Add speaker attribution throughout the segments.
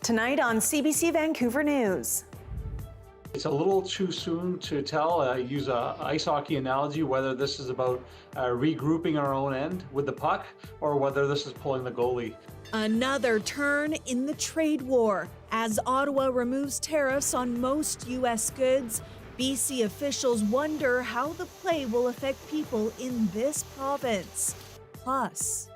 Speaker 1: Tonight on CBC Vancouver News.
Speaker 2: It's a little too soon to tell. Use an ice hockey analogy, whether this is about regrouping our own end with the puck or whether this is pulling the goalie.
Speaker 3: Another turn in the trade war. As Ottawa removes tariffs on most U.S. goods, BC officials wonder how the play will affect people in this province. Plus,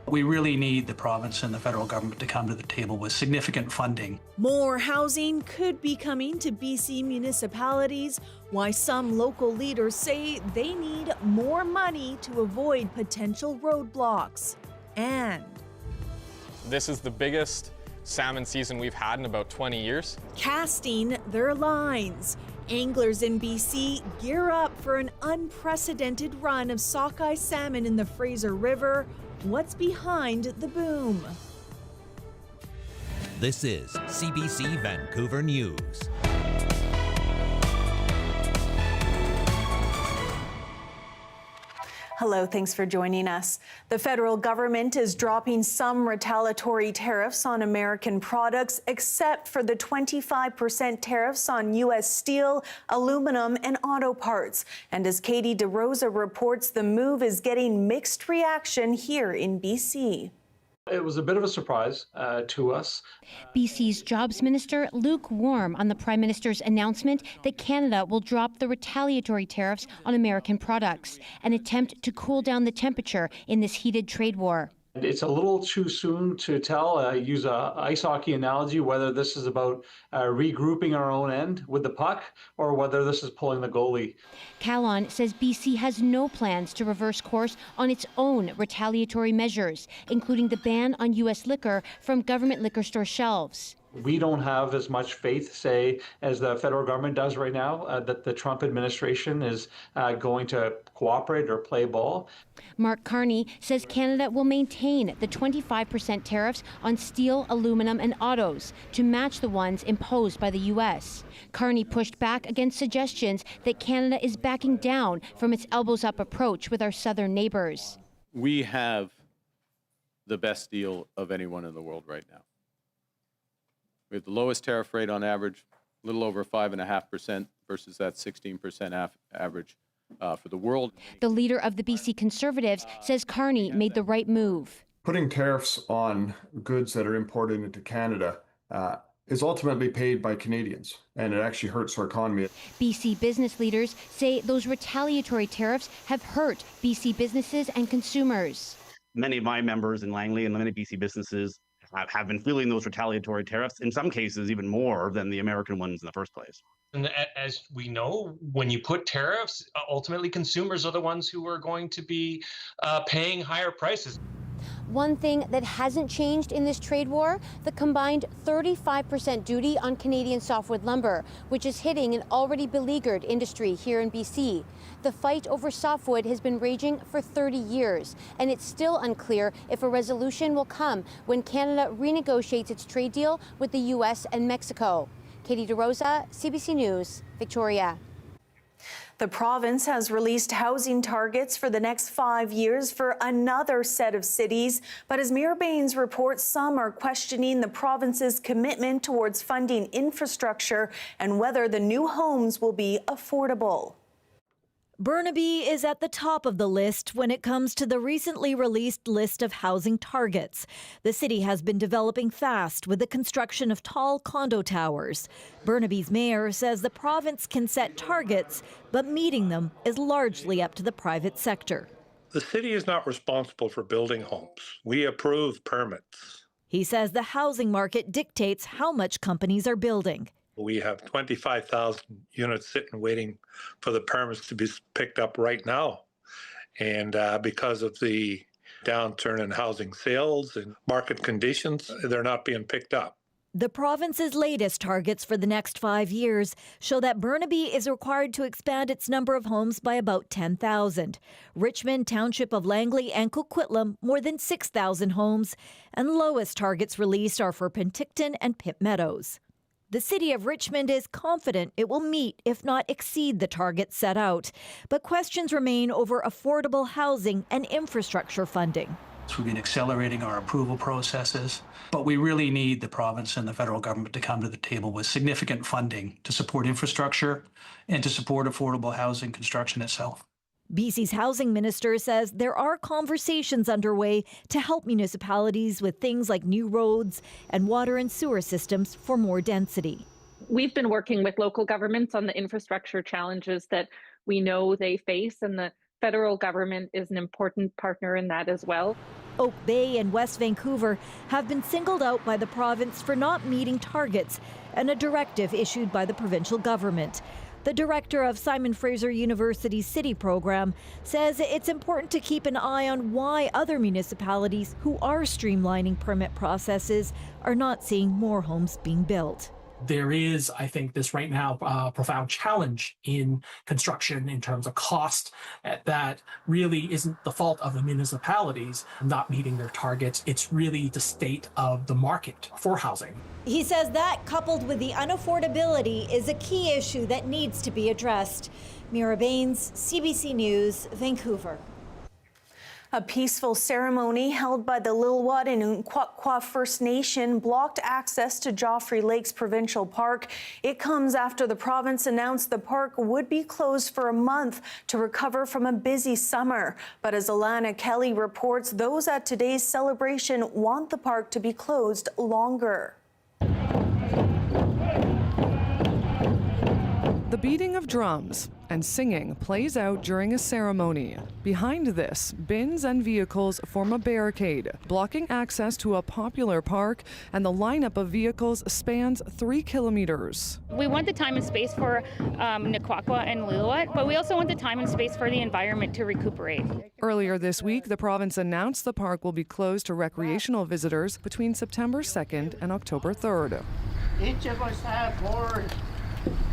Speaker 4: we really need the province and the federal government to come to the table with significant funding.
Speaker 3: more housing could be coming to BC municipalities, why some local leaders say they need more money to avoid potential roadblocks. And
Speaker 5: this is the biggest salmon season we've had in about 20 years.
Speaker 3: casting their lines. Anglers in BC gear up for an unprecedented run of sockeye salmon in the Fraser River. What's behind the boom?
Speaker 6: This is CBC Vancouver News.
Speaker 1: Hello, thanks for joining us. The federal government is dropping some retaliatory tariffs on American products, except for the 25% tariffs on U.S. steel, aluminum, and auto parts. And as Katie DeRosa reports, the move is getting mixed reaction here in BC.
Speaker 2: It was a bit of a surprise to us.
Speaker 7: BC's Jobs Minister lukewarm on the Prime Minister's announcement that Canada will drop the retaliatory tariffs on American products, an attempt to cool down the temperature in this heated trade war.
Speaker 2: It's a little too soon to tell. Use an ice hockey analogy, whether this is about regrouping our own end with the puck or whether this is pulling the goalie.
Speaker 7: Calon says BC has no plans to reverse course on its own retaliatory measures, including the ban on U.S. liquor from government liquor store shelves.
Speaker 2: We don't have as much faith, say, as the federal government does right now, that the Trump administration is going to cooperate or play ball.
Speaker 7: Mark Carney says Canada will maintain the 25% tariffs on steel, aluminum, and autos to match the ones imposed by the U.S. Carney pushed back against suggestions that Canada is backing down from its elbows-up approach with our southern neighbors.
Speaker 8: We have the best deal of anyone in the world right now. We have the lowest tariff rate on average, a little over 5.5% versus that 16% average for the world.
Speaker 7: The leader of the BC Conservatives says Carney made the right move.
Speaker 9: Putting tariffs on goods that are imported into Canada is ultimately paid by Canadians, and it actually hurts our economy.
Speaker 7: BC business leaders say those retaliatory tariffs have hurt BC businesses and consumers.
Speaker 10: Many of my members in Langley and many BC businesses have been feeling those retaliatory tariffs, in some cases even more than the American ones in the first place.
Speaker 11: And as we know, when you put tariffs, ultimately consumers are the ones who are going to be paying higher prices.
Speaker 7: One thing that hasn't changed in this trade war, the combined 35% duty on Canadian softwood lumber, which is hitting an already beleaguered industry here in BC. The fight over softwood has been raging for 30 years, and it's still unclear if a resolution will come when Canada renegotiates its trade deal with the U.S. and Mexico. Katie DeRosa, CBC News, Victoria.
Speaker 1: The province has released housing targets for the next 5 years for another set of cities. But as Mira Baines reports, some are questioning the province's commitment towards funding infrastructure and whether the new homes will be affordable.
Speaker 3: Burnaby is at the top of the list when it comes to the recently released list of housing targets. The city has been developing fast with the construction of tall condo towers. Burnaby's mayor says the province can set targets, but meeting them is largely up to the private sector.
Speaker 12: The city is not responsible for building homes. We approve permits.
Speaker 3: He says the housing market dictates how much companies are building.
Speaker 12: We have 25,000 units sitting waiting for the permits to be picked up right now. And because of the downturn in housing sales and market conditions, they're not being picked up.
Speaker 3: The province's latest targets for the next 5 years show that Burnaby is required to expand its number of homes by about 10,000. Richmond, Township of Langley, and Coquitlam, more than 6,000 homes. And lowest targets released are for Penticton and Pitt Meadows. The city of Richmond is confident it will meet, if not exceed, the targets set out. But questions remain over affordable housing and infrastructure funding.
Speaker 4: We've been accelerating our approval processes, but we really need the province and the federal government to come to the table with significant funding to support infrastructure and to support affordable housing construction itself.
Speaker 3: BC's housing minister says there are conversations underway to help municipalities with things like new roads and water and sewer systems for more density.
Speaker 13: We've been working with local governments on the infrastructure challenges that we know they face, and the federal government is an important partner in that as well.
Speaker 3: Oak Bay and West Vancouver have been singled out by the province for not meeting targets and a directive issued by the provincial government. The director of Simon Fraser University's City program says it's important to keep an eye on why other municipalities who are streamlining permit processes are not seeing more homes being built.
Speaker 14: There is, I think, this right now profound challenge in construction in terms of cost that really isn't the fault of the municipalities not meeting their targets. It's really the state of the market for housing.
Speaker 3: He says that, coupled with the unaffordability, is a key issue that needs to be addressed. Mira Baines, CBC News, Vancouver.
Speaker 1: A peaceful ceremony held by the Lil'wat and Unquaqua First Nation blocked access to Joffre Lakes Provincial Park. It comes after the province announced the park would be closed for a month to recover from a busy summer. But as Alana Kelly reports, those at today's celebration want the park to be closed longer.
Speaker 15: The beating of drums and singing plays out during a ceremony. Behind this, bins and vehicles form a barricade, blocking access to a popular park, and the lineup of vehicles spans 3 kilometers.
Speaker 16: We want the time and space for Unquaqua and Lil'wat, but we also want the time and space for the environment to recuperate.
Speaker 15: Earlier this week, the province announced the park will be closed to recreational visitors between September 2nd and October 3rd.
Speaker 17: Each of us have more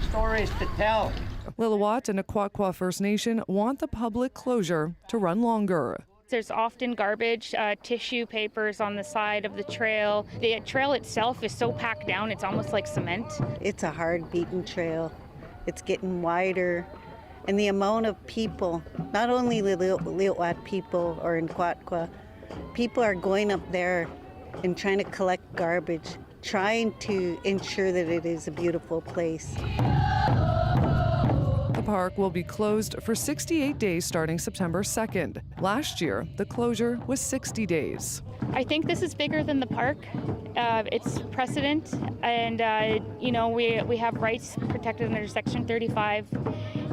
Speaker 17: stories to tell.
Speaker 15: Lil'wat and Unquaqua First Nation want the public closure to run longer.
Speaker 16: There's often garbage, tissue papers on the side of the trail. The trail itself is so packed down, it's almost like cement.
Speaker 18: It's a hard beaten trail. It's getting wider. And the amount of people, not only the Lil'wat people or Unquaqua, people are going up there and trying to collect garbage, trying to ensure that it is a beautiful place.
Speaker 15: The park will be closed for 68 days starting September 2nd. Last year, the closure was 60 days.
Speaker 16: I think this is bigger than the park. It's precedent, and we have rights protected under Section 35,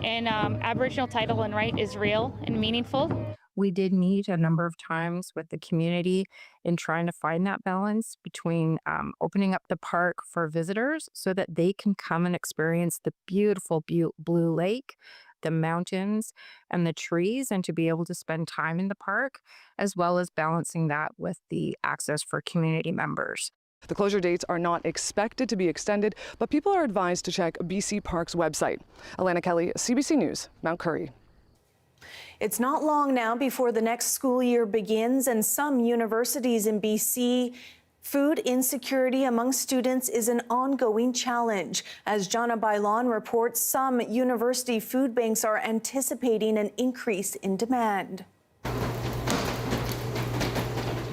Speaker 16: and Aboriginal title and right is real and meaningful.
Speaker 19: We did meet a number of times with the community in trying to find that balance between opening up the park for visitors so that they can come and experience the beautiful blue lake, the mountains, and the trees, and to be able to spend time in the park, as well as balancing that with the access for community members.
Speaker 15: The closure dates are not expected to be extended, but people are advised to check BC Park's website. Alana Kelly, CBC News, Mount Currie.
Speaker 1: It's not long now before the next school year begins, and some universities in BC, food insecurity among students is an ongoing challenge. As Jana Bailon reports, some university food banks are anticipating an increase in demand.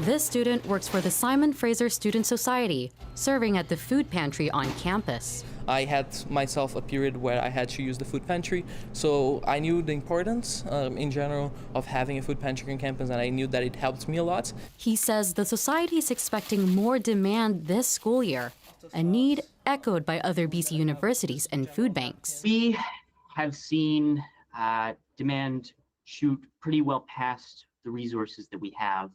Speaker 20: This student works for the Simon Fraser Student Society, serving at the food pantry on campus.
Speaker 21: I had myself a period where I had to use the food pantry, so I knew the importance in general of having a food pantry on campus, and I knew that it helped me a lot.
Speaker 20: He says the society is expecting more demand this school year, a need echoed by other BC universities and food banks.
Speaker 22: We have seen demand shoot pretty well past the resources that we have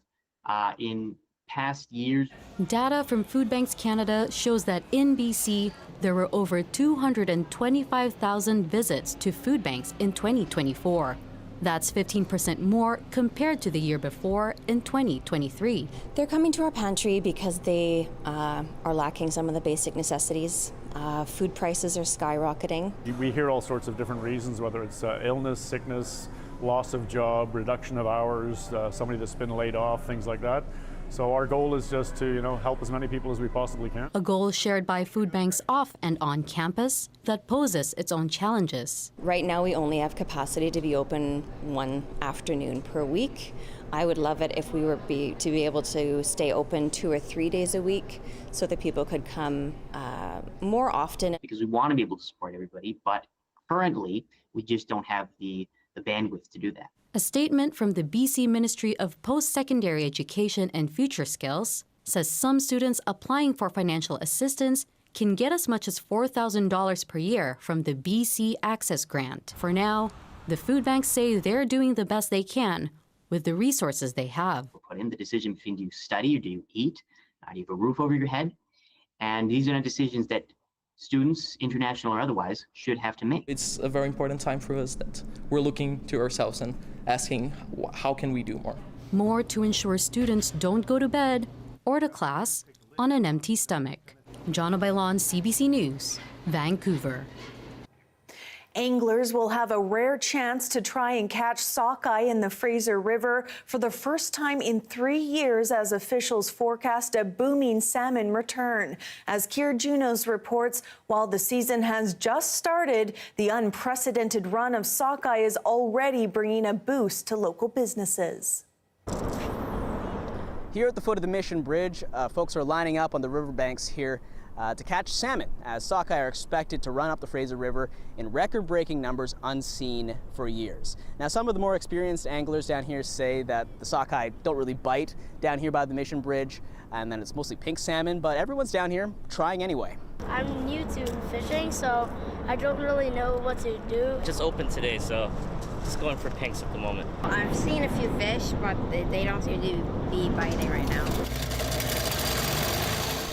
Speaker 22: in past years.
Speaker 20: Data from Food Banks Canada shows that in BC, there were over 225,000 visits to food banks in 2024. That's 15% more compared to the year before in 2023.
Speaker 23: They're coming to our pantry because they are lacking some of the basic necessities. Food prices are skyrocketing.
Speaker 24: We hear all sorts of different reasons, whether it's illness, sickness, loss of job, reduction of hours, somebody that's been laid off, things like that. So our goal is just to, help as many people as we possibly can.
Speaker 20: A goal shared by food banks off and on campus that poses its own challenges.
Speaker 23: Right now, we only have capacity to be open one afternoon per week. I would love it if we were to be able to stay open 2 or 3 days a week so that people could come more often.
Speaker 22: Because we want to be able to support everybody, but currently we just don't have the bandwidth to do that.
Speaker 20: A statement from the BC Ministry of Post-Secondary Education and Future Skills says some students applying for financial assistance can get as much as $4,000 per year from the BC Access Grant. For now, the food banks say they're doing the best they can with the resources they have.
Speaker 22: Put in the decision between do you study or do you eat? Do you have a roof over your head? And these are not decisions that students, international or otherwise, should have to make.
Speaker 21: It's a very important time for us that we're looking to ourselves and asking how can we do more.
Speaker 20: More to ensure students don't go to bed or to class on an empty stomach. Jonna Bailon, CBC News, Vancouver.
Speaker 1: Anglers will have a rare chance to try and catch sockeye in the Fraser River for the first time in 3 years as officials forecast a booming salmon return. As Kier Junos reports, while the season has just started, the unprecedented run of sockeye is already bringing a boost to local businesses.
Speaker 2: Here at the foot of the Mission Bridge, folks are lining up on the riverbanks here to catch salmon, as sockeye are expected to run up the Fraser River in record-breaking numbers unseen for years. Now, some of the more experienced anglers down here say that the sockeye don't really bite down here by the Mission Bridge, and then it's mostly pink salmon, but everyone's down here trying anyway.
Speaker 5: I'm new to fishing, so I don't really know what to do.
Speaker 6: Just open today, so just going for pinks at the moment.
Speaker 8: I've seen a few fish, but they don't seem to be biting right now.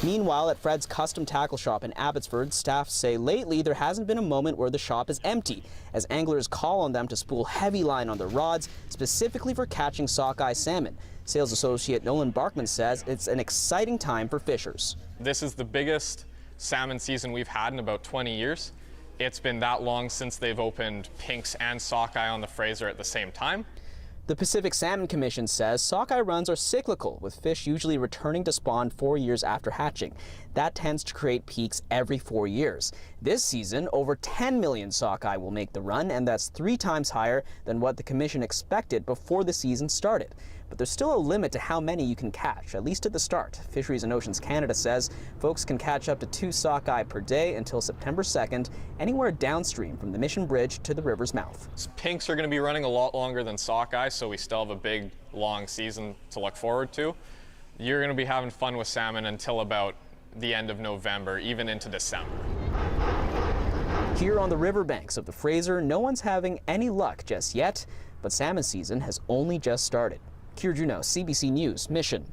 Speaker 2: Meanwhile, at Fred's Custom Tackle Shop in Abbotsford, staff say lately there hasn't been a moment where the shop is empty, as anglers call on them to spool heavy line on their rods, specifically for catching sockeye salmon. Sales associate Nolan Barkman says it's an exciting time for fishers.
Speaker 25: This is the biggest salmon season we've had in about 20 years. It's been that long since they've opened pinks and sockeye on the Fraser at the same time.
Speaker 2: The Pacific Salmon Commission says sockeye runs are cyclical, with fish usually returning to spawn 4 years after hatching. That tends to create peaks every 4 years. This season, over 10 million sockeye will make the run, and that's 3 times higher than what the Commission expected before the season started. But there's still a limit to how many you can catch, at least at the start. Fisheries and Oceans Canada says folks can catch up to 2 sockeye per day until September 2nd, anywhere downstream from the Mission Bridge to the river's mouth.
Speaker 25: Pinks are going to be running a lot longer than sockeye, so we still have a big, long season to look forward to. You're going to be having fun with salmon until about the end of November, even into December.
Speaker 2: Here on the riverbanks of the Fraser, no one's having any luck just yet, but salmon season has only just started. Kier Juno, CBC News, Mission.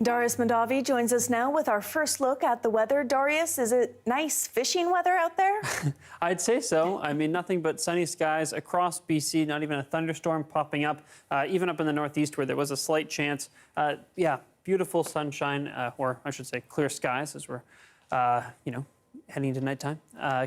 Speaker 1: Darius Mandavi joins us now with our first look at the weather. Darius, is it nice fishing weather out there?
Speaker 26: I'd say so. I mean, nothing but sunny skies across BC, not even a thunderstorm popping up, even up in the northeast where there was a slight chance. Yeah, beautiful sunshine, or I should say clear skies as we're, heading into nighttime,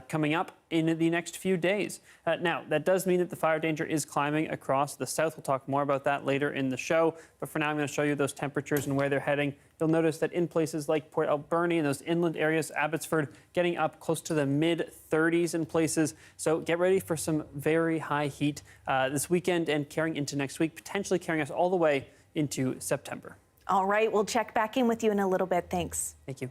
Speaker 26: coming up in the next few days. Now, that does mean that the fire danger is climbing across the south. We'll talk more about that later in the show. But for now, I'm going to show you those temperatures and where they're heading. You'll notice that in places like Port Alberni and those inland areas, Abbotsford, getting up close to the mid-30s in places. So get ready for some very high heat this weekend and carrying into next week, potentially carrying us all the way into September.
Speaker 1: All right, we'll check back in with you in a little bit. Thanks.
Speaker 26: Thank you.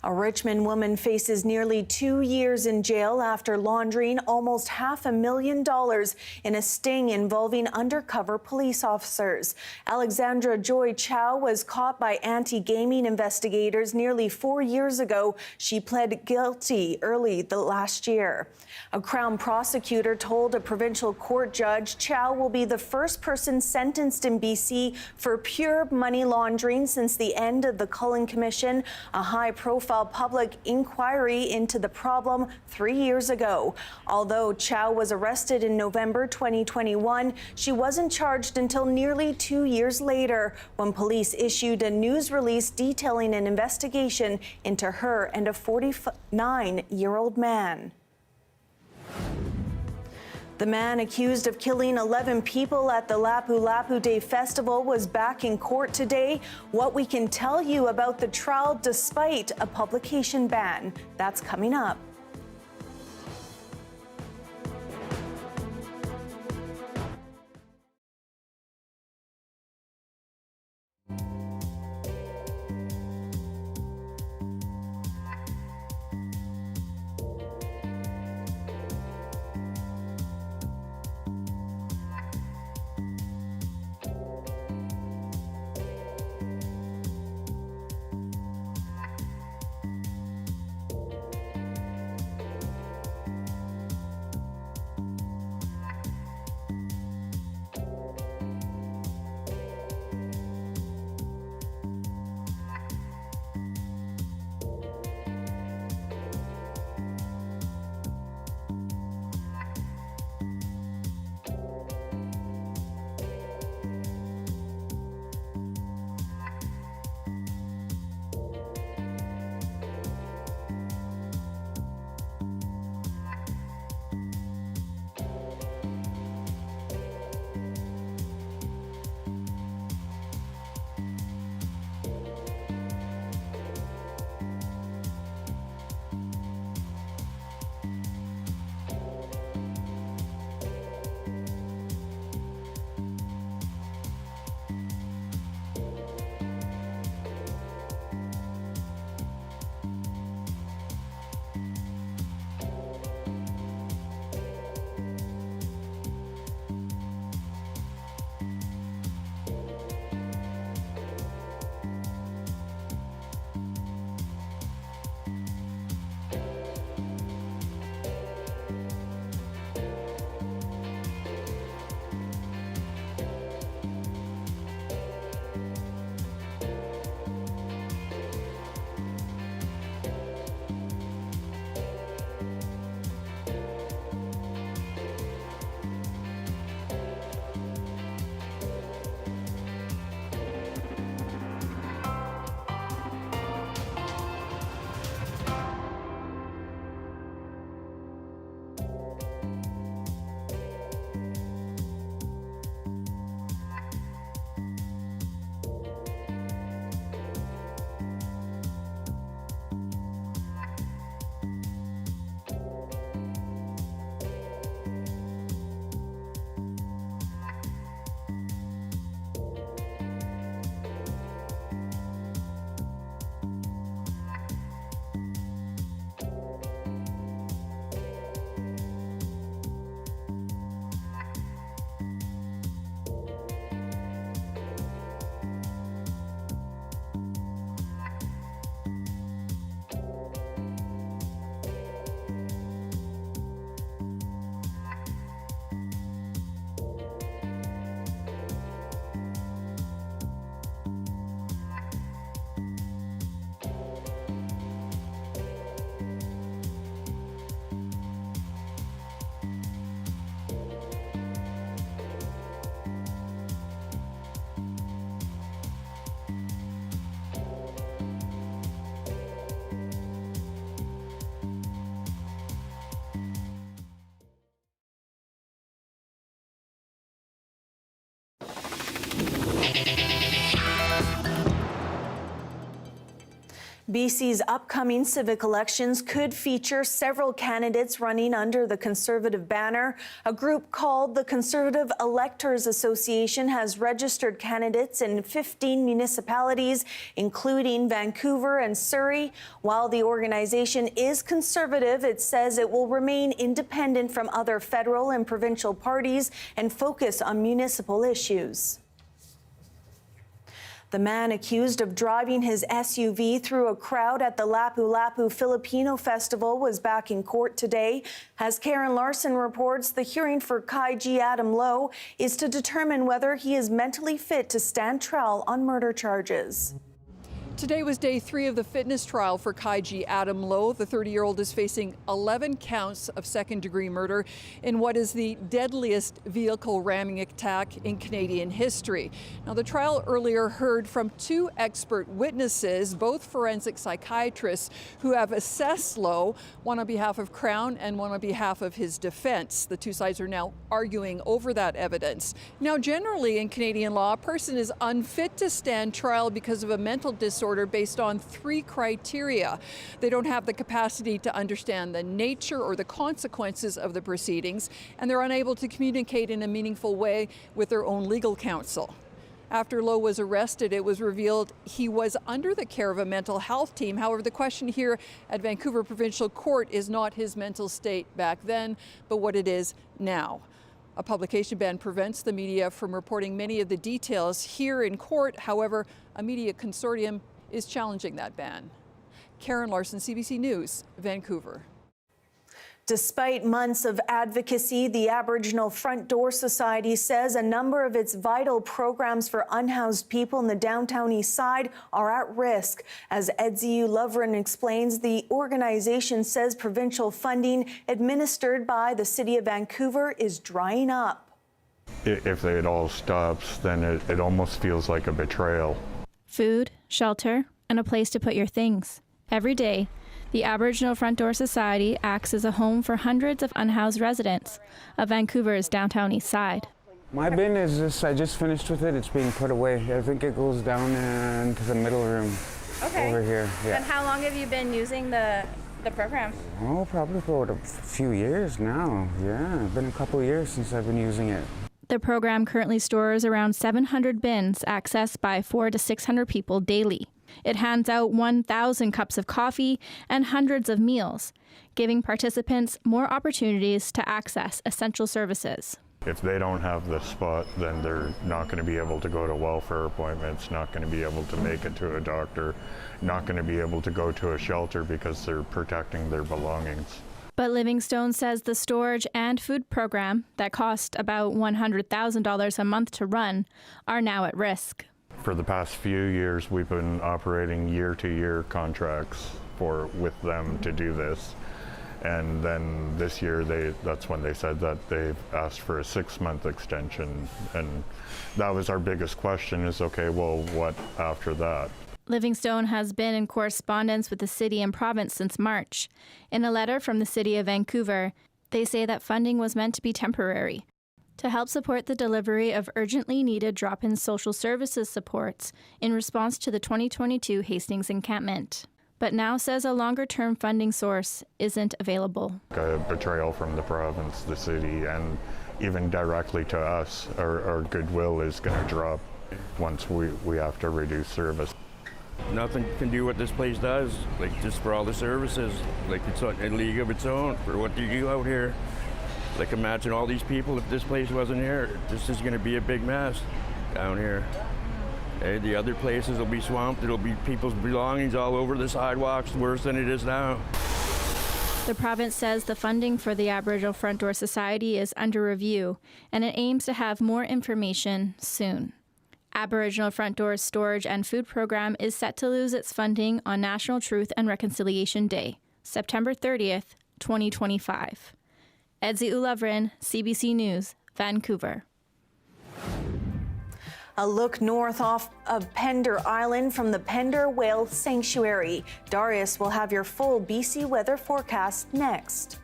Speaker 1: A Richmond woman faces nearly 2 years in jail after laundering almost $500,000 in a sting involving undercover police officers. Alexandra Joy Chow was caught by anti-gaming investigators nearly 4 years ago. She pled guilty early last year. A Crown prosecutor told a provincial court judge Chow will be the first person sentenced in BC for pure money laundering since the end of the Cullen Commission, a high-profile public inquiry into the problem 3 years ago. Although Chow was arrested in November 2021, she wasn't charged until nearly 2 years later when police issued a news release detailing an investigation into her and a 49-year-old man. The man accused of killing 11 people at the Lapu Lapu Day Festival was back in court today. What we can tell you about the trial despite a publication ban. That's coming up. BC's upcoming civic elections could feature several candidates running under the Conservative banner. A group called the Conservative Electors Association has registered candidates in 15 municipalities, including Vancouver and Surrey. While the organization is conservative, it says it will remain independent from other federal and provincial parties and focus on municipal issues. The man accused of driving his SUV through a crowd at the Lapu Lapu Filipino Festival was back in court today. As Karen Larson reports, the hearing for Kai G. Adam Lowe is to determine whether he is mentally fit to stand trial on murder charges.
Speaker 4: Today was day 3 of the fitness trial for Kaiji Adam Lowe. The 30-year-old is facing 11 counts of second-degree murder in what is the deadliest vehicle ramming attack in Canadian history. Now, the trial earlier heard from 2 expert witnesses, both forensic psychiatrists, who have assessed Lowe, one on behalf of Crown and one on behalf of his defense. The 2 sides are now arguing over that evidence. Now, generally in Canadian law, a person is unfit to stand trial because of a mental disorder based on 3 criteria. They don't have the capacity to understand the nature or the consequences of the proceedings, and they're unable to communicate in a meaningful way with their own legal counsel. After Lowe was arrested, it was revealed he was under the care of a mental health team. However, the question here at Vancouver Provincial Court is not his mental state back then, but what it is now. A publication ban prevents the media from reporting many of the details here in court. However, a media consortium is challenging that ban. Karen Larson, CBC News, Vancouver.
Speaker 1: Despite months of advocacy, the Aboriginal Front Door Society says a number of its vital programs for unhoused people in the downtown east side are at risk. As Edziu Lovren explains, the organization says provincial funding administered by the City of Vancouver is drying up.
Speaker 7: If it all stops, then it almost feels like a betrayal.
Speaker 9: Food, shelter, and a place to put your things. Every day, the Aboriginal Front Door Society acts as a home for hundreds of unhoused residents of Vancouver's downtown east side.
Speaker 10: My bin is just, I just finished with it. It's being put away. I think it goes down into the middle room over here. Yeah.
Speaker 9: And how long have you been using the program?
Speaker 10: Oh, probably for a few years now. Yeah, it's been a couple of years since I've been using it.
Speaker 9: The program currently stores around 700 bins accessed by 400 to 600 people daily. It hands out 1,000 cups of coffee and hundreds of meals, giving participants more opportunities to access essential services.
Speaker 7: If they don't have the spot, then they're not going to be able to go to welfare appointments, not going to be able to make it to a doctor, not going to be able to go to a shelter because they're protecting their belongings.
Speaker 9: But Livingstone says the storage and food program that cost about $100,000 a month to run are now at risk.
Speaker 7: For the past few years, we've been operating year-to-year contracts with them to do this. And then this year, that's when they said that they've asked for a 6-month extension. And that was our biggest question is, okay, well, what after that?
Speaker 9: Livingstone has been in correspondence with the city and province since March. In a letter from the City of Vancouver, they say that funding was meant to be temporary, to help support the delivery of urgently needed drop-in social services supports in response to the 2022 Hastings encampment. But now says a longer-term funding source isn't available.
Speaker 7: A betrayal from the province, the city, and even directly to us, our goodwill is going to drop once we have to reduce service.
Speaker 11: Nothing can do what this place does, like just for all the services. Like it's a league of its own for what you do out here. Like imagine all these people if this place wasn't here. This is going to be a big mess down here. The other places will be swamped. It'll be people's belongings all over the sidewalks, worse than it is now.
Speaker 9: The province says the funding for the Aboriginal Front Door Society is under review, and it aims to have more information soon. Aboriginal Front Door's storage and food program is set to lose its funding on National Truth and Reconciliation Day, September 30th, 2025. Edziu Lovren, CBC News, Vancouver.
Speaker 1: A look north off of Pender Island from the Pender Whale Sanctuary. Darius will have your full BC weather forecast next.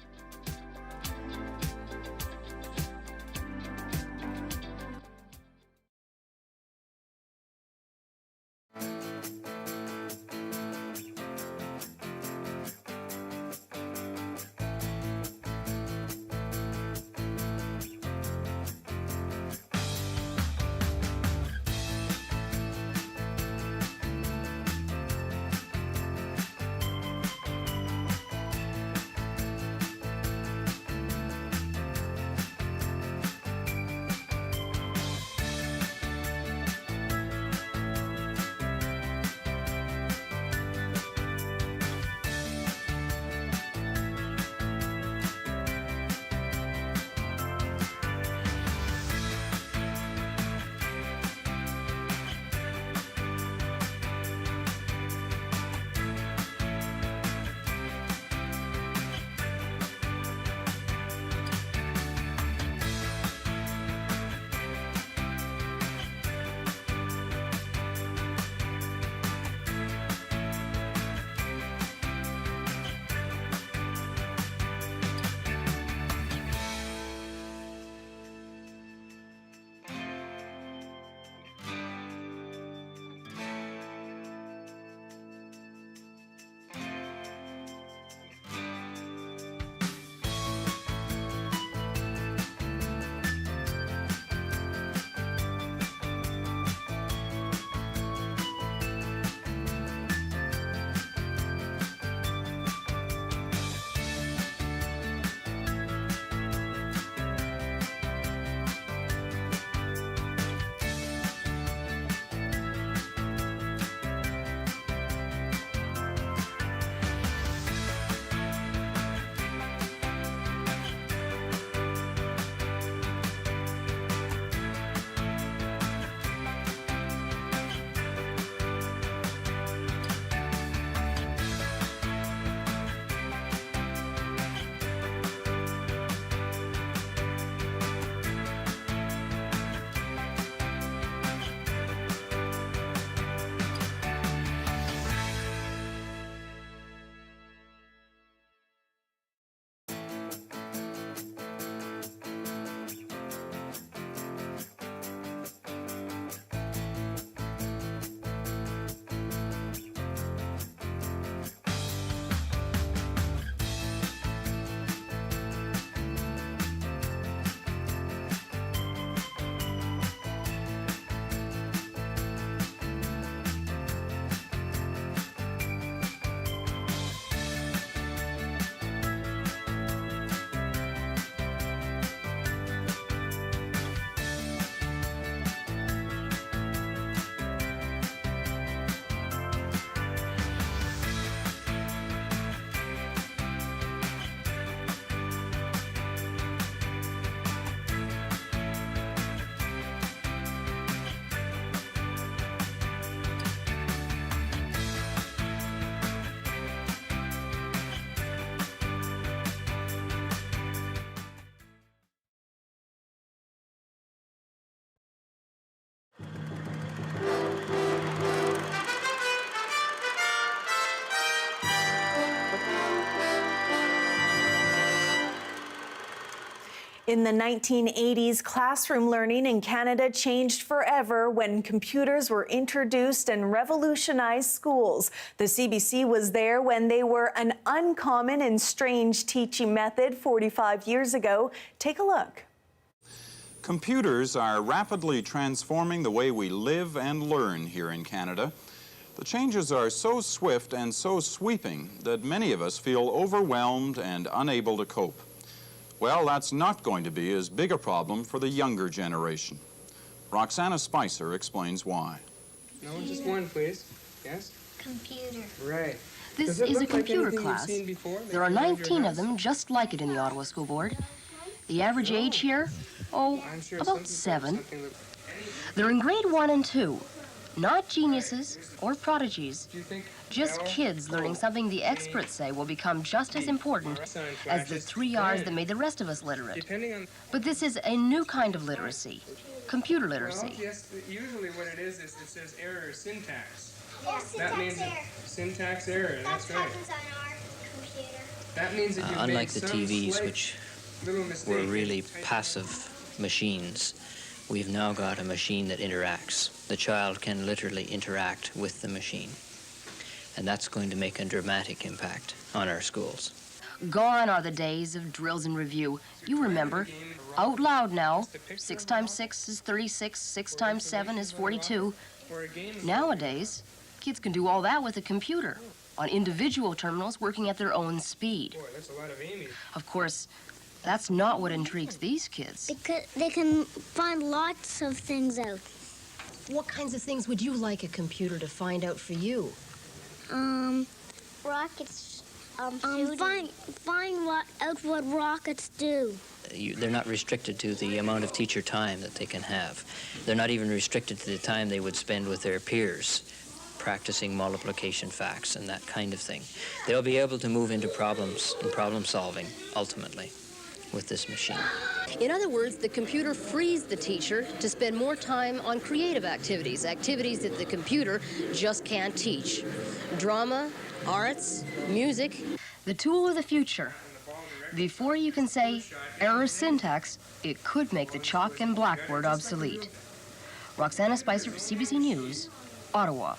Speaker 1: In the 1980s, classroom learning in Canada changed forever when computers were introduced and revolutionized schools. The CBC was there when they were an uncommon and strange teaching method 45 years ago. Take a look.
Speaker 3: Computers are rapidly transforming the way we live and learn here in Canada. The changes are so swift and so sweeping that many of us feel overwhelmed and unable to cope. Well, that's not going to be as big a problem for the younger generation. Roxana Spicer explains why.
Speaker 12: No, just one, please. Yes?
Speaker 13: Computer.
Speaker 12: Right.
Speaker 13: This is a computer class. There are 19 of them just like it in the Ottawa School Board. The average age here, about 7. They're in grade 1 and 2. Not geniuses or prodigies, just kids learning something the experts say will become just as important as the 3 R's that made the rest of us literate. But this is a new kind of literacy, computer literacy.
Speaker 12: Well, yes, usually what it is it says error syntax.
Speaker 13: Yes,
Speaker 12: that means error. Syntax error, that's right.
Speaker 13: happens on our computer.
Speaker 12: That means that you've
Speaker 14: unlike
Speaker 12: made
Speaker 14: the
Speaker 12: some
Speaker 14: TVs,
Speaker 12: slight
Speaker 14: which
Speaker 12: little
Speaker 14: were
Speaker 12: mistake.
Speaker 14: really passive machines, we've now got a machine that interacts. The child can literally interact with the machine. And that's going to make a dramatic impact on our schools.
Speaker 13: Gone are the days of drills and review. You remember, out loud now, 6 times 6 is 36, 6 times 7 is 42. Nowadays, kids can do all that with a computer, on individual terminals working at their own speed.
Speaker 12: Boy, that's a lot of Amy.
Speaker 13: Of course, that's not what intrigues these kids.
Speaker 5: They can find lots of things out.
Speaker 13: What kinds of things would you like a computer to find out for you?
Speaker 5: Rockets. Find out what rockets do.
Speaker 14: They're not restricted to the amount of teacher time that they can have. They're not even restricted to the time they would spend with their peers, practicing multiplication facts and that kind of thing. They'll be able to move into problems and problem solving, ultimately, with this machine.
Speaker 13: In other words, the computer frees the teacher to spend more time on creative activities, activities that the computer just can't teach. Drama, arts, music, the tool of the future. Before you can say error syntax, it could make the chalk and blackboard obsolete. Roxana Spicer, CBC News, Ottawa.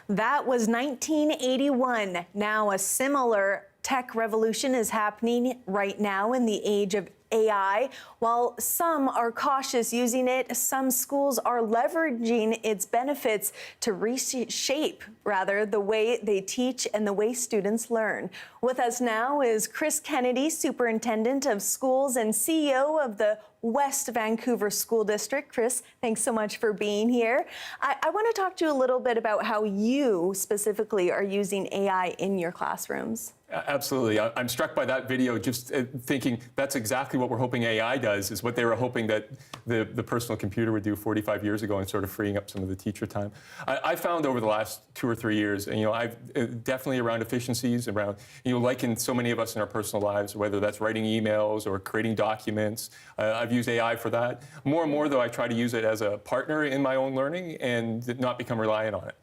Speaker 1: That was 1981. Now a similar tech revolution is happening right now in the age of AI. While some are cautious using it, some schools are leveraging its benefits to reshape, the way they teach and the way students learn. With us now is Chris Kennedy, Superintendent of Schools and CEO of the West Vancouver School District. Chris, thanks so much for being here. I want to talk to you a little bit about how you specifically are using AI in your classrooms.
Speaker 17: Absolutely. I'm struck by that video, just thinking that's exactly what we're hoping AI does, is what they were hoping that the personal computer would do 45 years ago, and sort of freeing up some of the teacher time. I found over the last 2 or 3 years, and I've definitely around efficiencies, around, like in so many of us in our personal lives, whether that's writing emails or creating documents, I've used AI for that. More and more, though, I try to use it as a partner in my own learning and not become reliant on it.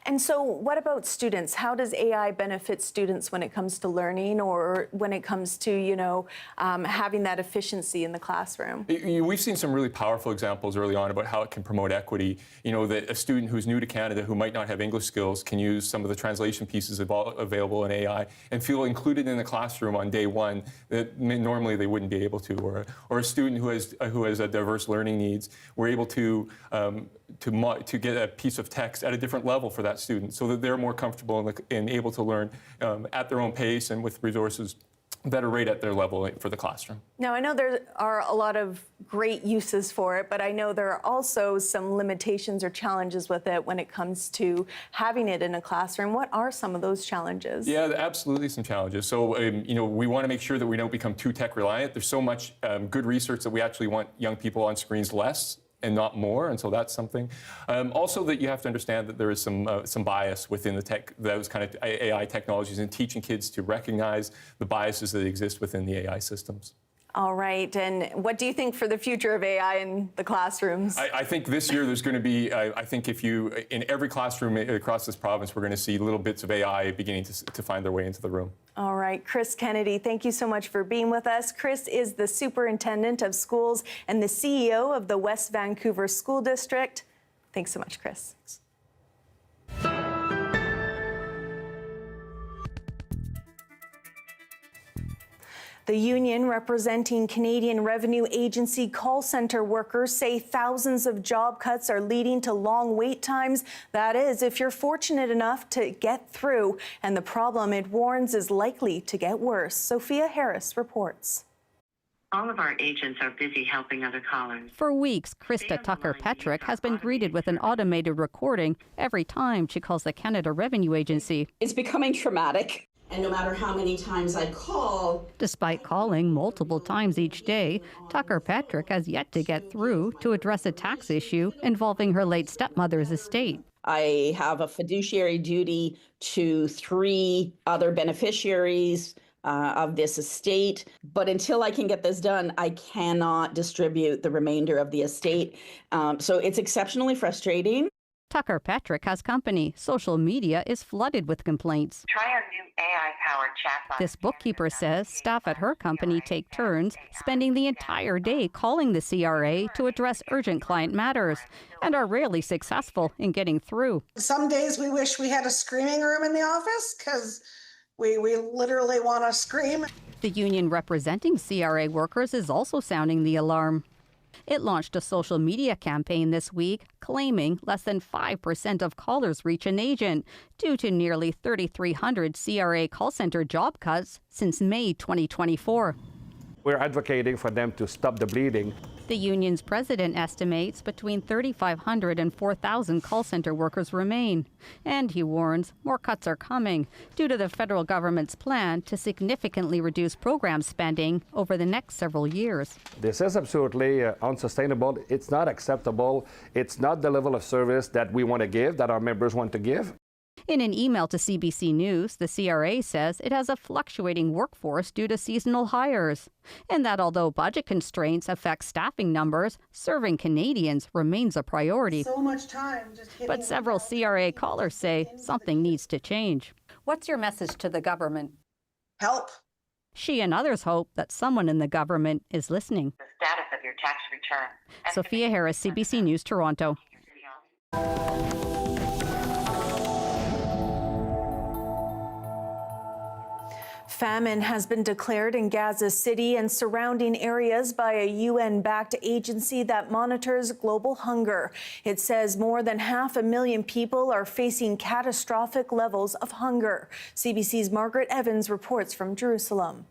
Speaker 1: And so what about students? How does AI benefit students when it comes to learning, or when it comes to, having that efficiency in the classroom?
Speaker 17: We've seen some really powerful examples early on about how it can promote equity. That a student who's new to Canada who might not have English skills can use some of the translation pieces available in AI and feel included in the classroom on day one that normally they wouldn't be able to. Or a student who has a diverse learning needs, we're able to get a piece of text at a different level for that student, so that they're more comfortable and able to learn at their own pace and with resources better rate at their level for the classroom.
Speaker 1: Now, I know there are a lot of great uses for it, but I know there are also some limitations or challenges with it when it comes to having it in a classroom. What are some of those challenges?
Speaker 17: Yeah, absolutely some challenges. So, we want to make sure that we don't become too tech reliant. There's so much good research that we actually want young people on screens less and not more, and so that's something. Also, that you have to understand that there is some bias within those kind of AI technologies, and teaching kids to recognize the biases that exist within the AI systems.
Speaker 1: All right, and what do you think for the future of AI in the classrooms?
Speaker 17: I think this year there's going to be, I think in every classroom across this province, we're going to see little bits of AI beginning to find their way into the room.
Speaker 1: All right, Chris Kennedy, thank you so much for being with us. Chris is the superintendent of schools and the CEO of the West Vancouver School District. Thanks so much, Chris. The union representing Canadian Revenue Agency call center workers say thousands of job cuts are leading to long wait times. That is, if you're fortunate enough to get through. And the problem, it warns, is likely to get worse. Sophia Harris reports.
Speaker 15: All of our agents are busy helping other callers.
Speaker 16: For weeks, Krista Tucker-Petrick has been greeted with an automated recording every time she calls the Canada Revenue Agency.
Speaker 18: It's becoming traumatic. And no matter how many times I call...
Speaker 16: Despite calling multiple times each day, Tucker-Petrick has yet to get through to address a tax issue involving her late stepmother's estate.
Speaker 18: I have a fiduciary duty to 3 other beneficiaries of this estate. But until I can get this done, I cannot distribute the remainder of the estate. So it's exceptionally frustrating.
Speaker 16: Tucker-Petrick has company. Social media is flooded with complaints.
Speaker 15: Try our new AI-powered chatbot.
Speaker 16: This bookkeeper says staff at her company take turns spending the entire day calling the CRA to address urgent client matters and are rarely successful in getting through.
Speaker 19: Some days we wish we had a screaming room in the office because we literally want to scream.
Speaker 16: The union representing CRA workers is also sounding the alarm. It launched a social media campaign this week claiming less than 5% of callers reach an agent due to nearly 3,300 CRA call center job cuts since May 2024.
Speaker 23: We're advocating for them to stop the bleeding.
Speaker 16: The union's president estimates between 3,500 and 4,000 call center workers remain. And he warns more cuts are coming due to the federal government's plan to significantly reduce program spending over the next several years.
Speaker 23: This is absolutely unsustainable. It's not acceptable. It's not the level of service that we want to give, that our members want to give.
Speaker 16: In an email to CBC News, the CRA says it has a fluctuating workforce due to seasonal hires, and that although budget constraints affect staffing numbers, serving Canadians remains a priority.
Speaker 19: So much time just hitting.
Speaker 16: But several CRA callers say something needs to change.
Speaker 18: What's your message to the government?
Speaker 19: Help.
Speaker 16: She and others hope that someone in the government is listening.
Speaker 15: The status of your tax return.
Speaker 16: Sophia Harris, CBC News, Toronto.
Speaker 1: Famine has been declared in Gaza City and surrounding areas by a UN-backed agency that monitors global hunger. It says more than 500,000 people are facing catastrophic levels of hunger. CBC's Margaret Evans reports from Jerusalem.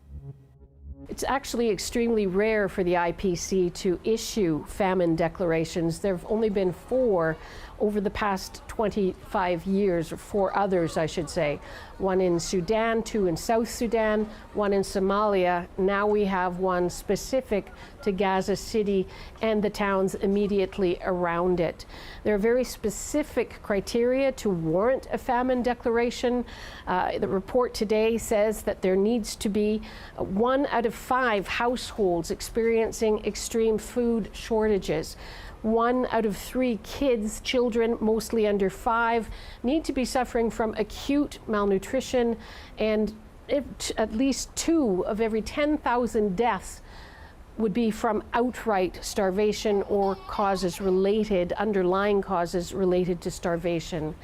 Speaker 24: It's actually extremely rare for the IPC to issue famine declarations. There have only been 4 over the past 25 years, or 4 others, I should say. 1 in Sudan, 2 in South Sudan, 1 in Somalia. Now we have one specific to Gaza City and the towns immediately around it. There are very specific criteria to warrant a famine declaration. The report today says that there needs to be 1 out of 5 households experiencing extreme food shortages. 1 out of 3 children, mostly under 5, need to be suffering from acute malnutrition, and at least 2 of every 10,000 deaths would be from outright starvation or underlying causes related to starvation.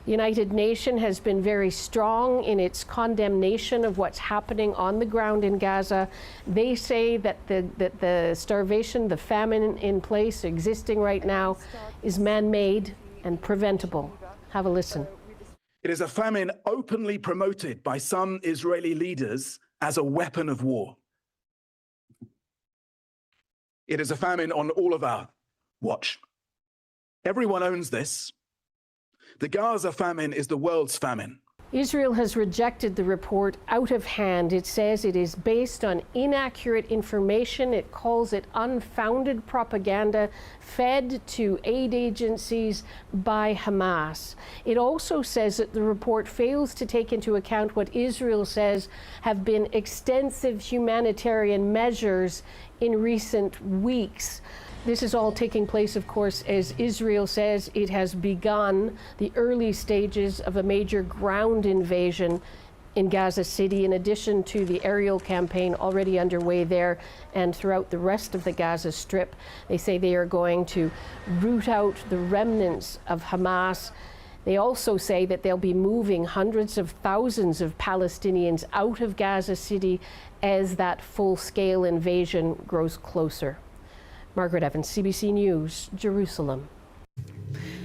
Speaker 24: The United Nations has been very strong in its condemnation of what's happening on the ground in Gaza. They say that the starvation, the famine in place existing right now is man-made and preventable. Have a listen.
Speaker 27: It is a famine openly promoted by some Israeli leaders as a weapon of war. It is a famine on all of our watch. Everyone owns this. The Gaza famine is the world's famine.
Speaker 24: Israel has rejected the report out of hand. It says it is based on inaccurate information. It calls it unfounded propaganda fed to aid agencies by Hamas. It also says that the report fails to take into account what Israel says have been extensive humanitarian measures in recent weeks. This is all taking place, of course, as Israel says it has begun the early stages of a major ground invasion in Gaza City, in addition to the aerial campaign already underway there and throughout the rest of the Gaza Strip. They say they are going to root out the remnants of Hamas. They also say that they'll be moving hundreds of thousands of Palestinians out of Gaza City as that full-scale invasion grows closer. Margaret Evans, CBC News, Jerusalem.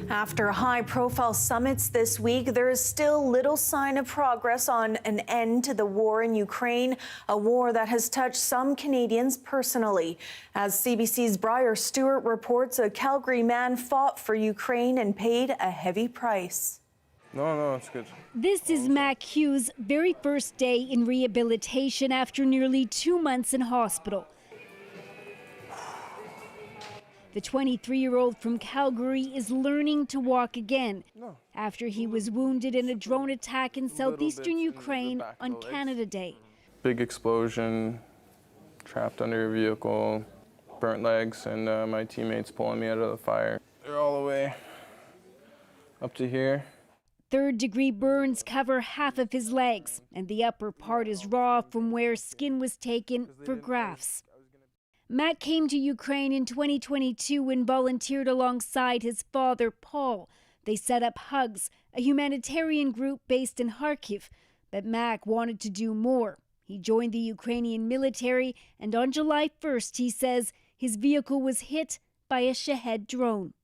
Speaker 1: After high-profile summits this week, there is still little sign of progress on an end to the war in Ukraine, a war that has touched some Canadians personally. As CBC's Briar Stewart reports, a Calgary man fought for Ukraine and paid a heavy price.
Speaker 2: No, it's good.
Speaker 6: This is Mac Hughes' very first day in rehabilitation after nearly 2 months in hospital. The 23-year-old from Calgary is learning to walk again after he was wounded in a drone attack in southeastern Ukraine on Canada Day.
Speaker 2: Big explosion, trapped under a vehicle, burnt legs, and my teammates pulling me out of the fire. They're all the way up to here.
Speaker 6: Third-degree burns cover half of his legs, and the upper part is raw from where skin was taken for grafts. Matt came to Ukraine in 2022 and volunteered alongside his father, Paul. They set up Hugs, a humanitarian group based in Kharkiv. But Mac wanted to do more. He joined the Ukrainian military, and on July 1st, he says, his vehicle was hit by a Shahed drone.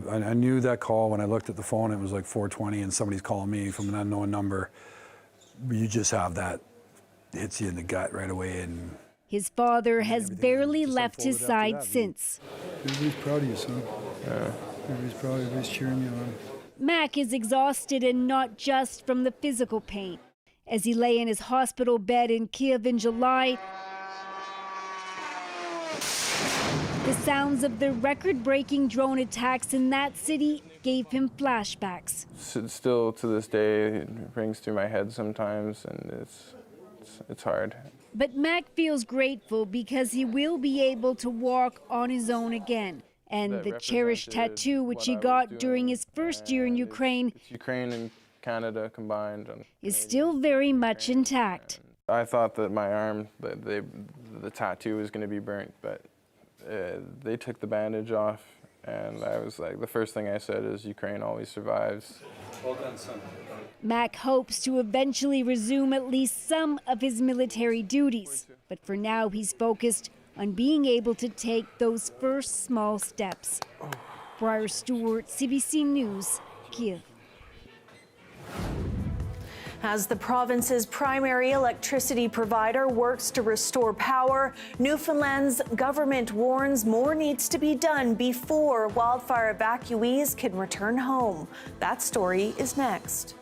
Speaker 8: I knew that call when I looked at the phone. It was like 4:20, and somebody's calling me from an unknown number. You just have that, hits you in the gut right away. And
Speaker 6: his father has barely left his side since.
Speaker 8: Everybody's proud of you, son. Everybody's proud of you. Everybody's cheering you on.
Speaker 6: Mac is exhausted, and not just from the physical pain. As he lay in his hospital bed in Kiev in July, the sounds of the record-breaking drone attacks in that city gave him flashbacks.
Speaker 2: Still to this day, it rings through my head sometimes, and it's hard.
Speaker 6: But Mac feels grateful because he will be able to walk on his own again. And the cherished tattoo, which he got during his first year in Ukraine,
Speaker 2: it's Ukraine and Canada combined,
Speaker 6: is still very much intact.
Speaker 2: I thought that my arm, the tattoo was going to be burnt, but they took the bandage off, and I was like, the first thing I said is, Ukraine always survives.
Speaker 8: Well done, son.
Speaker 6: Mac hopes to eventually resume at least some of his military duties, but for now he's focused on being able to take those first small steps. Briar Stewart, CBC News, Kiev.
Speaker 1: As the province's primary electricity provider works to restore power, Newfoundland's government warns more needs to be done before wildfire evacuees can return home. That story is next.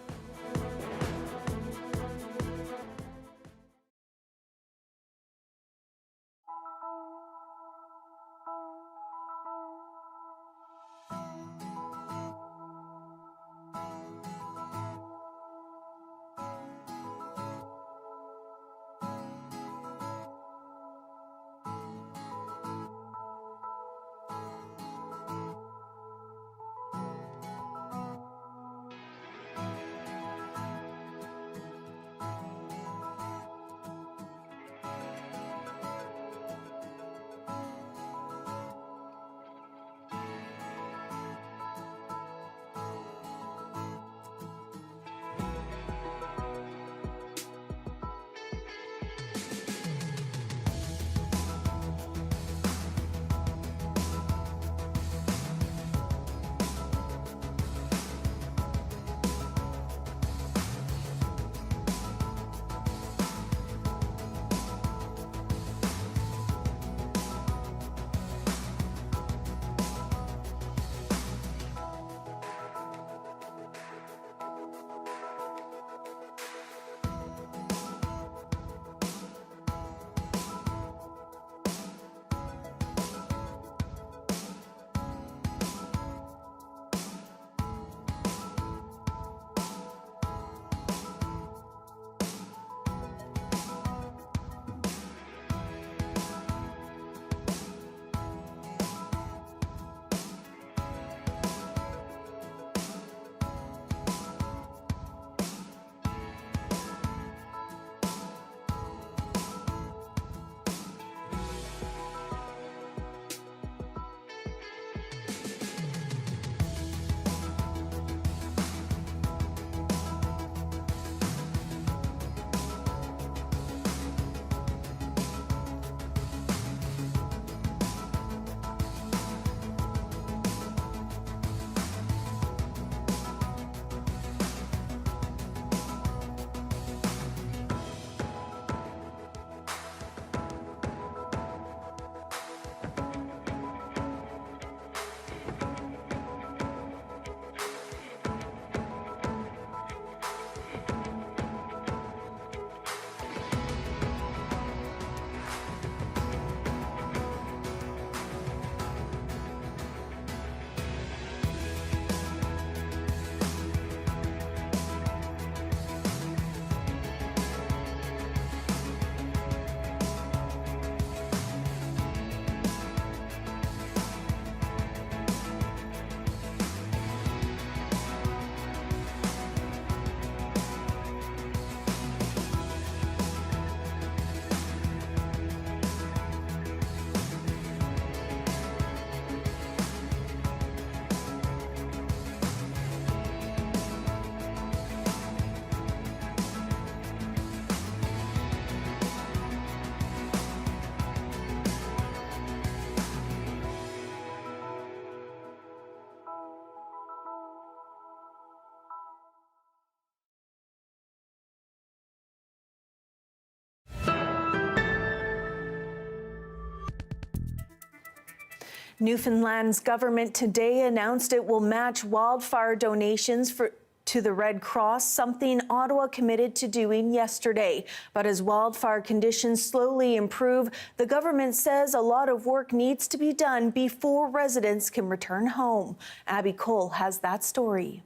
Speaker 1: Newfoundland's government today announced it will match wildfire donations to the Red Cross, something Ottawa committed to doing yesterday. But as wildfire conditions slowly improve, the government says a lot of work needs to be done before residents can return home. Abby Cole has that story.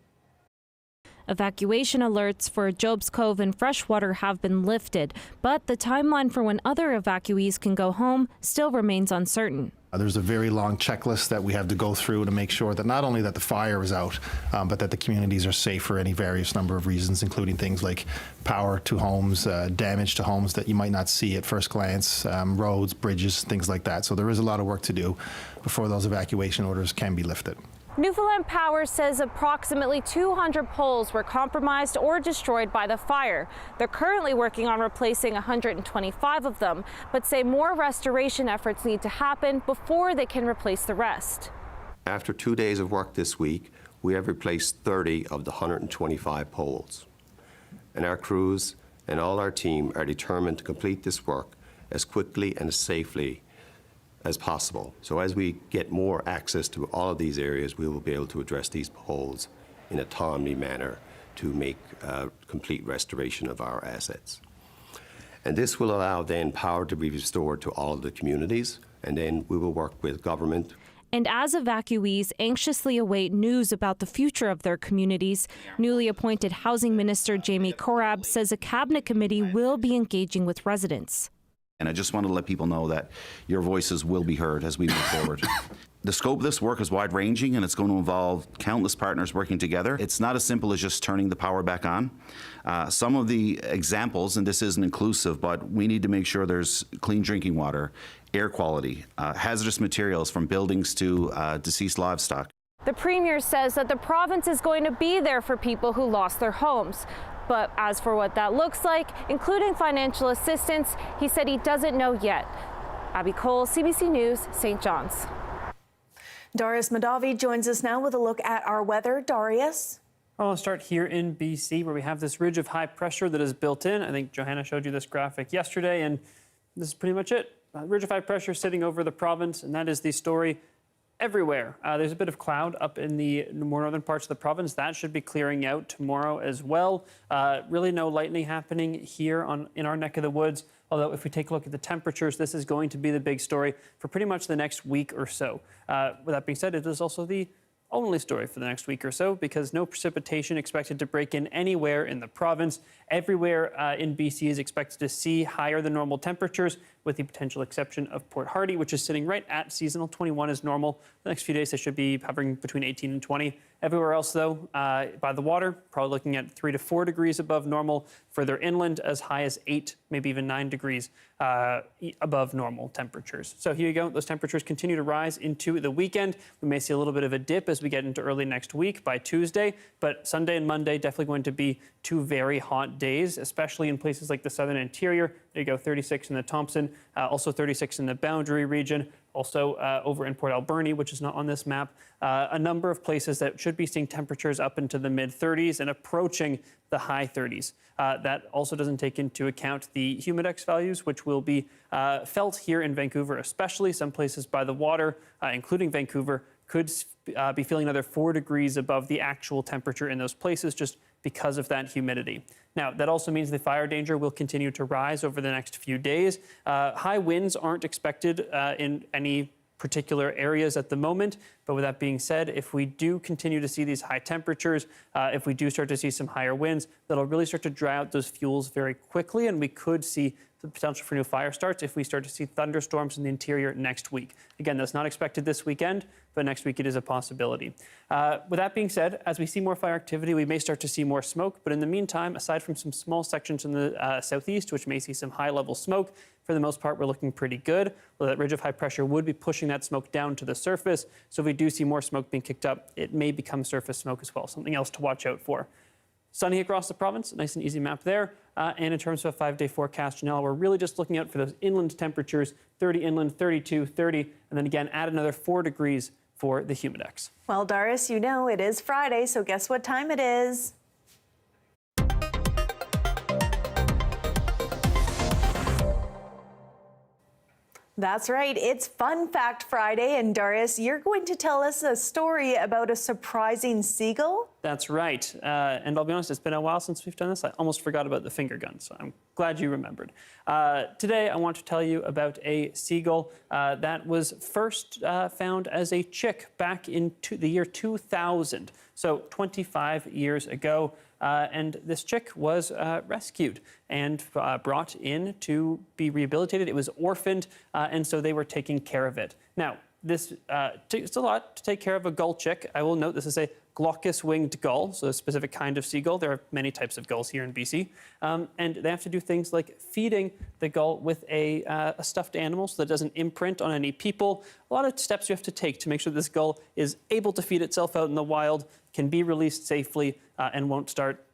Speaker 4: Evacuation alerts for Job's Cove and Freshwater have been lifted, but the timeline for when other evacuees can go home still remains uncertain.
Speaker 10: There's a very long checklist that we have to go through to make sure that not only that the fire is out, but that the communities are safe for any various number of reasons, including things like power to homes, damage to homes that you might not see at first glance, roads, bridges, things like that. So there is a lot of work to do before those evacuation orders can be lifted.
Speaker 4: Newfoundland Power says approximately 200 poles were compromised or destroyed by the fire. They're currently working on replacing 125 of them, but say more restoration efforts need to happen before they can replace the rest.
Speaker 20: After 2 days of work this week, we have replaced 30 of the 125 poles. And our crews and all our team are determined to complete this work as quickly and as safely as possible. So as we get more access to all of these areas, we will be able to address these poles in a timely manner to make complete restoration of our assets. And this will allow then power to be restored to all of the communities, and then we will work with government.
Speaker 4: And as evacuees anxiously await news about the future of their communities, newly appointed Housing Minister Jamie Korab says a cabinet committee will be engaging with residents.
Speaker 21: And I just want to let people know that your voices will be heard as we move forward. The scope of this work is wide-ranging, and it's going to involve countless partners working together. It's not as simple as just turning the power back on. Some of the examples, and this isn't inclusive, but we need to make sure there's clean drinking water, air quality, hazardous materials from buildings to deceased livestock.
Speaker 4: The Premier says that the province is going to be there for people who lost their homes. But as for what that looks like, including financial assistance, he said he doesn't know yet. Abby Cole, CBC News, St. John's.
Speaker 1: Darius Madavi joins us now with a look at our weather. Darius?
Speaker 22: Well, I'll start here in BC, where we have this ridge of high pressure that is built in. I think Johanna showed you this graphic yesterday, and this is pretty much it. Ridge of high pressure sitting over the province, and that is the story everywhere. There's a bit of cloud up in the more northern parts of the province. That should be clearing out tomorrow as well. Really no lightning happening here in our neck of the woods. Although if we take a look at the temperatures, this is going to be the big story for pretty much the next week or so. With that being said, it is also the only story for the next week or so, because no precipitation expected to break in anywhere in the province. Everywhere in BC is expected to see higher than normal temperatures, with the potential exception of Port Hardy, which is sitting right at seasonal. 21 is normal. The next few days, they should be hovering between 18 and 20. Everywhere else, though, by the water, probably looking at 3 to 4 degrees above normal. Further inland, as high as 8, maybe even 9 degrees above normal temperatures. So here you go. Those temperatures continue to rise into the weekend. We may see a little bit of a dip as we get into early next week by Tuesday, but Sunday and Monday definitely going to be 2 very hot days, especially in places like the southern interior. There you go, 36 in the Thompson, also 36 in the Boundary region. Also over in Port Alberni, which is not on this map, a number of places that should be seeing temperatures up into the mid-30s and approaching the high 30s. That also doesn't take into account the humidex values, which will be felt here in Vancouver, especially some places by the water, including Vancouver, could be feeling another 4 degrees above the actual temperature in those places just because of that humidity. Now, that also means the fire danger will continue to rise over the next few days. High winds aren't expected in any particular areas at the moment. But with that being said, if we do continue to see these high temperatures, if we do start to see some higher winds, that'll really start to dry out those fuels very quickly, and we could see the potential for new fire starts if we start to see thunderstorms in the interior next week. Again, that's not expected this weekend, but next week it is a possibility. With that being said, as we see more fire activity, we may start to see more smoke. But in the meantime, aside from some small sections in the southeast, which may see some high-level smoke, for the most part, we're looking pretty good. Well, that ridge of high pressure would be pushing that smoke down to the surface. So if we do see more smoke being kicked up, it may become surface smoke as well, something else to watch out for. Sunny across the province, nice and easy map there. And in terms of a 5-day forecast, Janella, we're really just looking out for those inland temperatures, 30 inland, 32, 30, and then again, add another 4 degrees for the humidex.
Speaker 1: Well, Darius, you know it is Friday, so guess what time it is? That's right. It's Fun Fact Friday, and Darius, you're going to tell us a story about a surprising seagull?
Speaker 22: That's right. And I'll be honest, it's been a while since we've done this. I almost forgot about the finger gun, so I'm glad you remembered. Today, I want to tell you about a seagull that was first found as a chick back in the year 2000, so 25 years ago. And this chick was rescued and brought in to be rehabilitated. It was orphaned, and so they were taking care of it. Now, this takes a lot to take care of a gull chick. I will note this is a glaucous-winged gull, so a specific kind of seagull. There are many types of gulls here in BC. And they have to do things like feeding the gull with a stuffed animal so that it doesn't imprint on any people. A lot of steps you have to take to make sure this gull is able to feed itself out in the wild, can be released safely, and won't start,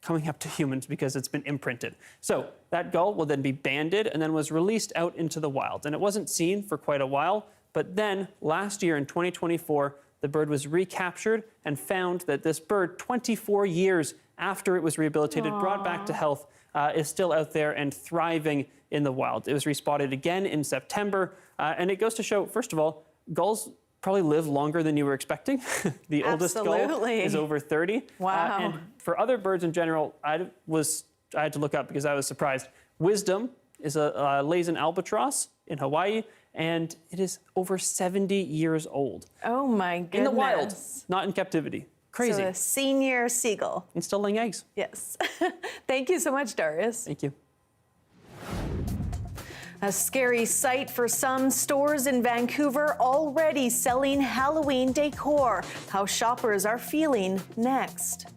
Speaker 22: coming up to humans because it's been imprinted. So that gull will then be banded and then was released out into the wild. And it wasn't seen for quite a while, but then last year in 2024, the bird was recaptured and found that this bird, 24 years after it was rehabilitated, brought back to health, is still out there and thriving in the wild. It was respotted again in September. And it goes to show, first of all, gulls probably live longer than you were expecting. The oldest gull is over 30.
Speaker 1: Wow.
Speaker 22: And for other birds in general, I had to look up because I was surprised. Wisdom is a Laysan albatross in Hawaii, and it is over 70 years old.
Speaker 1: Oh my goodness.
Speaker 22: In the wild, not in captivity. Crazy.
Speaker 1: So a senior seagull.
Speaker 22: And still laying eggs.
Speaker 1: Yes. Thank you so much, Darius.
Speaker 22: Thank you.
Speaker 1: A scary sight for some stores in Vancouver already selling Halloween decor. How shoppers are feeling next.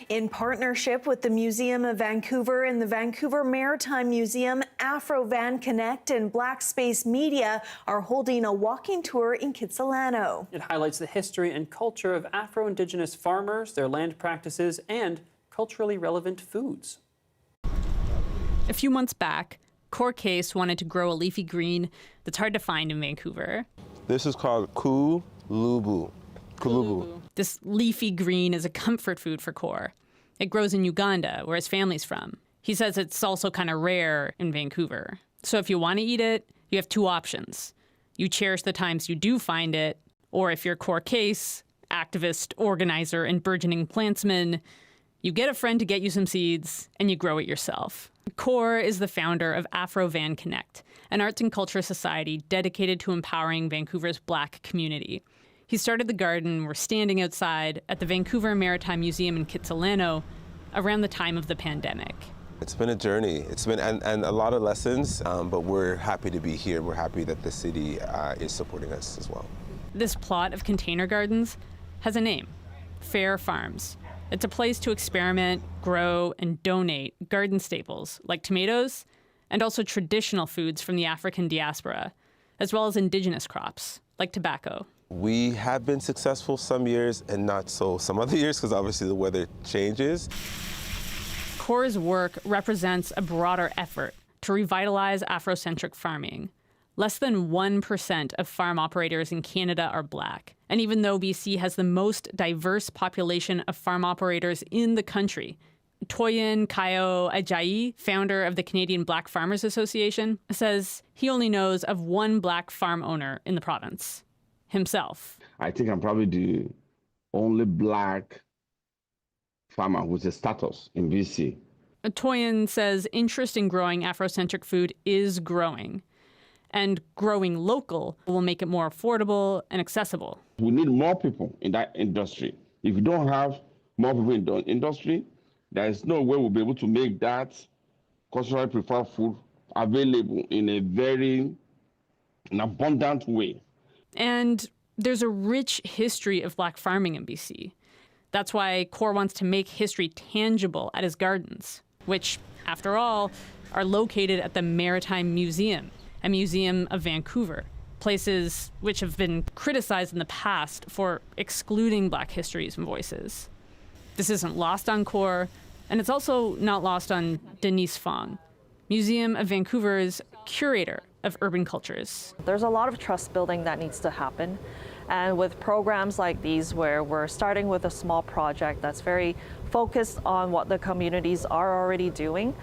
Speaker 1: In partnership with the Museum of Vancouver and the Vancouver Maritime Museum, Afro Van Connect and Black Space Media are holding a walking tour in Kitsilano.
Speaker 22: It highlights the history and culture of Afro-Indigenous farmers, their land practices, and culturally relevant foods.
Speaker 3: A few months back, Core Case wanted to grow a leafy green that's hard to find in Vancouver.
Speaker 7: This is called kulubu.
Speaker 3: This leafy green is a comfort food for Core. It grows in Uganda, where his family's from. He says it's also kind of rare in Vancouver. So if you want to eat it, you have two options. You cherish the times you do find it, or if you're Core Case, activist, organizer, and burgeoning plantsman, you get a friend to get you some seeds, and you grow it yourself. Core is the founder of Afro Van Connect, an arts and culture society dedicated to empowering Vancouver's Black community. He started the garden we're standing outside at the Vancouver Maritime Museum in Kitsilano around the time of the pandemic.
Speaker 7: It's been a journey. It's been and a lot of lessons, but we're happy to be here. We're happy that the city is supporting us as well.
Speaker 3: This plot of container gardens has a name, Fair Farms. It's a place to experiment, grow, and donate garden staples like tomatoes and also traditional foods from the African diaspora, as well as indigenous crops like tobacco.
Speaker 7: We have been successful some years and not so some other years because obviously the weather changes.
Speaker 3: Core's work represents a broader effort to revitalize Afrocentric farming. Less than 1% of farm operators in Canada are Black. And even though BC has the most diverse population of farm operators in the country, Toyin Kayo Ajayi, founder of the Canadian Black Farmers Association, says he only knows of one Black farm owner in the province. Himself.
Speaker 9: I think I'm probably the only Black farmer with a status in BC.
Speaker 3: Toyin says interest in growing Afrocentric food is growing, and growing local will make it more affordable and accessible.
Speaker 9: We need more people in that industry. If you don't have more people in the industry, there is no way we'll be able to make that culturally preferred food available in an abundant way.
Speaker 3: And there's a rich history of Black farming in BC. That's why Core wants to make history tangible at his gardens, which, after all, are located at the Maritime Museum, a museum of Vancouver, places which have been criticized in the past for excluding Black histories and voices. This isn't lost on Core, and it's also not lost on Denise Fong, Museum of Vancouver's curator of urban cultures.
Speaker 11: There's a lot of trust building that needs to happen. And with programs like these, where we're starting with a small project that's very focused on what the communities are already doing,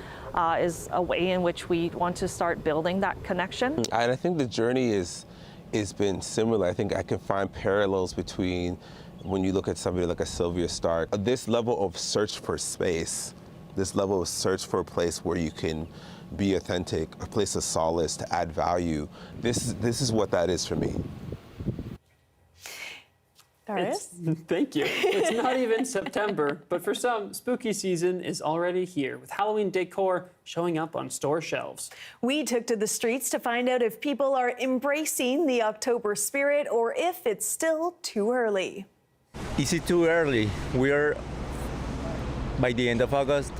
Speaker 11: is a way in which we want to start building that connection.
Speaker 7: And I think the journey has been similar. I think I can find parallels between when you look at somebody like a Sylvia Stark, this level of search for space, this level of search for a place where you can be authentic, a place of solace, to add value. This is what that is for me.
Speaker 22: Thank you. It's not even September, but for some, spooky season is already here, with Halloween decor showing up on store shelves.
Speaker 1: We took to the streets to find out if people are embracing the October spirit or if it's still too early.
Speaker 12: Is it too early? We're by the end of August.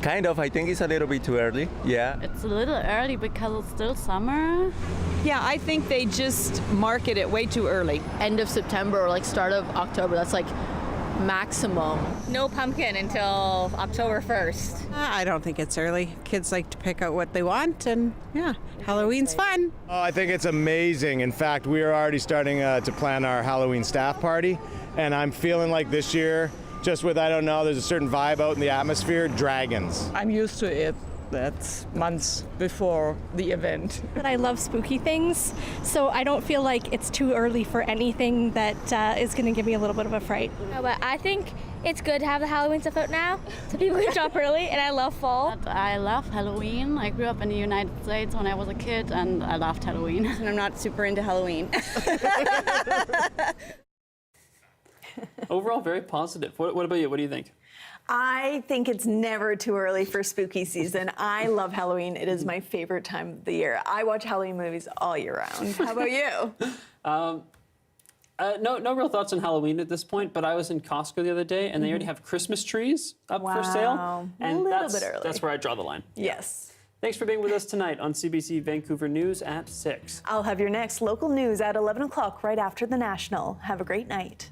Speaker 12: Kind of, I think it's a little bit too early, yeah.
Speaker 25: It's a little early because it's still summer.
Speaker 26: Yeah, I think they just market it way too early.
Speaker 28: End of September or like start of October, that's like maximum.
Speaker 29: No pumpkin until October 1st.
Speaker 26: I don't think it's early. Kids like to pick out what they want, and yeah, Halloween's fun.
Speaker 30: Oh, I think it's amazing. In fact, we are already starting to plan our Halloween staff party, and I'm feeling like this year, just with, I don't know, there's a certain vibe out in the atmosphere, dragons.
Speaker 26: I'm used to it. That's months before the event.
Speaker 30: But I love spooky things, so I don't feel like it's too early for anything that is going to give me a little bit of a fright.
Speaker 31: No, but I think it's good to have the Halloween stuff out now, so people can shop early, and I love fall.
Speaker 25: I love Halloween. I grew up in the United States when I was a kid, and I loved Halloween.
Speaker 30: And I'm not super into Halloween.
Speaker 22: Overall, very positive. What about you? What do you think?
Speaker 1: I think it's never too early for spooky season. I love Halloween. It is my favorite time of the year. I watch Halloween movies all year round. How about you?
Speaker 22: No real thoughts on Halloween at this point, but I was in Costco the other day, and they already have Christmas trees up for sale. And
Speaker 1: a little bit early.
Speaker 22: That's where I draw the line.
Speaker 1: Yes.
Speaker 22: Thanks for being with us tonight on CBC Vancouver News at 6.
Speaker 1: I'll have your next local news at 11 o'clock right after the National. Have a great night.